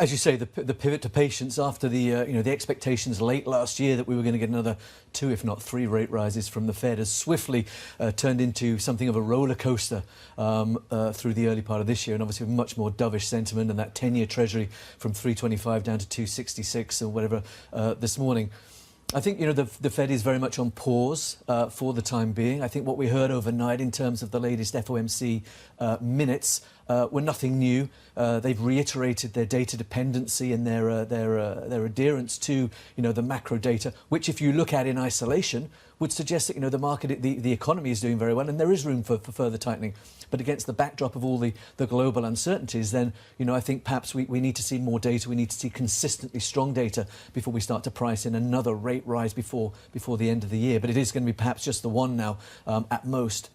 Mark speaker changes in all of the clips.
Speaker 1: As you say, the pivot to patience after the the expectations late last year that we were going to get another 2, if not 3 rate rises from the Fed has swiftly turned into something of a roller coaster through the early part of this year, and obviously much more dovish sentiment, and that 10-year Treasury from 325 down to 266 or whatever this morning. I think the Fed is very much on pause for the time being. I think what we heard overnight in terms of the latest FOMC minutes were nothing new. They've reiterated their data dependency and their adherence to the macro data, which, if you look at in isolation, would suggest that the market, the economy is doing very well, and there is room for further tightening. But against the backdrop of all the global uncertainties, then I think perhaps we need to see more data. We need to see consistently strong data before we start to price in another rate rise before the end of the year. But it is going to be perhaps just the one now at most,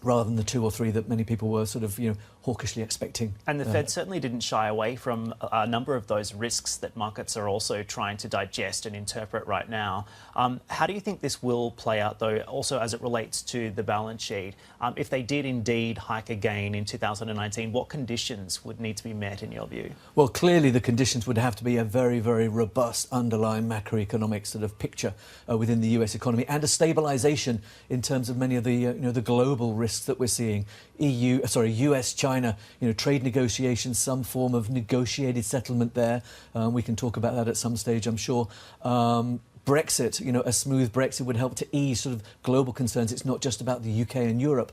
Speaker 1: rather than the 2 or 3 that many people were sort of hawkishly expecting.
Speaker 2: And the Fed certainly didn't shy away from a number of those risks that markets are also trying to digest and interpret right now. How do you think this will play out, though, also as it relates to the balance sheet? If they did indeed hike again in 2019, what conditions would need to be met in your view? Well,
Speaker 1: clearly the conditions would have to be a very, very robust underlying macroeconomic sort of picture within the US economy, and a stabilisation in terms of many of the the global risks that we're seeing. US, China, trade negotiations, some form of negotiated settlement there. We can talk about that at some stage, I'm sure. Brexit, a smooth Brexit would help to ease sort of global concerns. It's not just about the UK and Europe.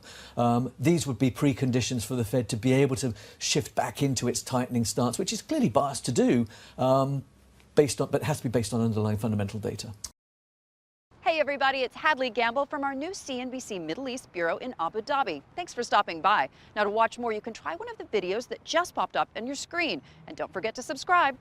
Speaker 1: These would be preconditions for the Fed to be able to shift back into its tightening stance, which is clearly biased to do, but it has to be based on underlying fundamental data.
Speaker 3: Hey everybody, it's Hadley Gamble from our new CNBC Middle East Bureau in Abu Dhabi. Thanks for stopping by. Now, to watch more, you can try one of the videos that just popped up on your screen. And don't forget to subscribe.